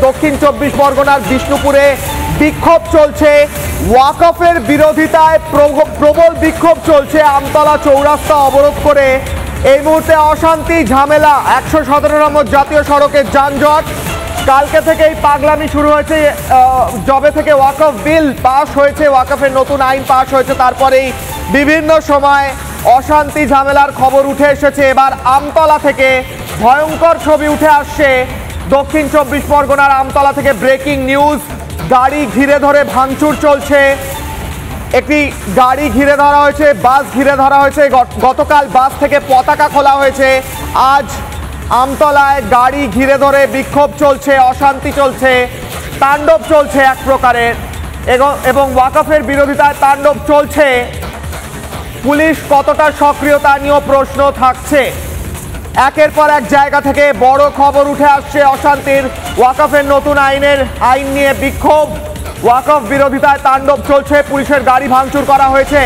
দক্ষিণ চব্বিশ পরগনার বিষ্ণুপুরে বিক্ষোভ চলছে, ওয়াকফের বিরোধিতায় প্রবল বিক্ষোভ চলছে। আমতলা চৌরাস্তা অবরোধ করে এই মুহূর্তে অশান্তি, ঝামেলা। 117 নম্বর জাতীয় সড়কের যানজট। কালকে থেকেই পাগলামি শুরু হয়েছে। যবে থেকে ওয়াকফ বিল পাস হয়েছে, ওয়াকফের নতুন আইন পাস হয়েছে, তারপরেই বিভিন্ন সময় অশান্তি ঝামেলার খবর উঠে এসেছে। এবার আমতলা থেকে ভয়ঙ্কর ছবি উঠে আসছে। দক্ষিণ চব্বিশ পরগনার আমতলা থেকে ব্রেকিং নিউজ। গাড়ি ঘিরে ধরে ভাঙচুর চলছে। একটি গাড়ি ঘিরে ধরা হয়েছে, বাস ঘিরে ধরা হয়েছে। গতকাল বাস থেকে পতাকা খোলা হয়েছে। আজ আমতলায় গাড়ি ঘিরে ধরে বিক্ষোভ চলছে, অশান্তি চলছে, তাণ্ডব চলছে এক প্রকারের, এবং ওয়াকফের বিরোধিতায় তাণ্ডব চলছে। পুলিশ কতটা সক্রিয়তা নিয়েও প্রশ্ন থাকছে। একের পর এক জায়গা থেকে বড় খবর উঠে আসছে অশান্তির। ওয়াকফের নতুন আইন নিয়ে বিক্ষোভ, ওয়াকফ বিরোধিতায় তাণ্ডব চলছে, পুলিশের গাড়ি ভাঙচুর করা হয়েছে।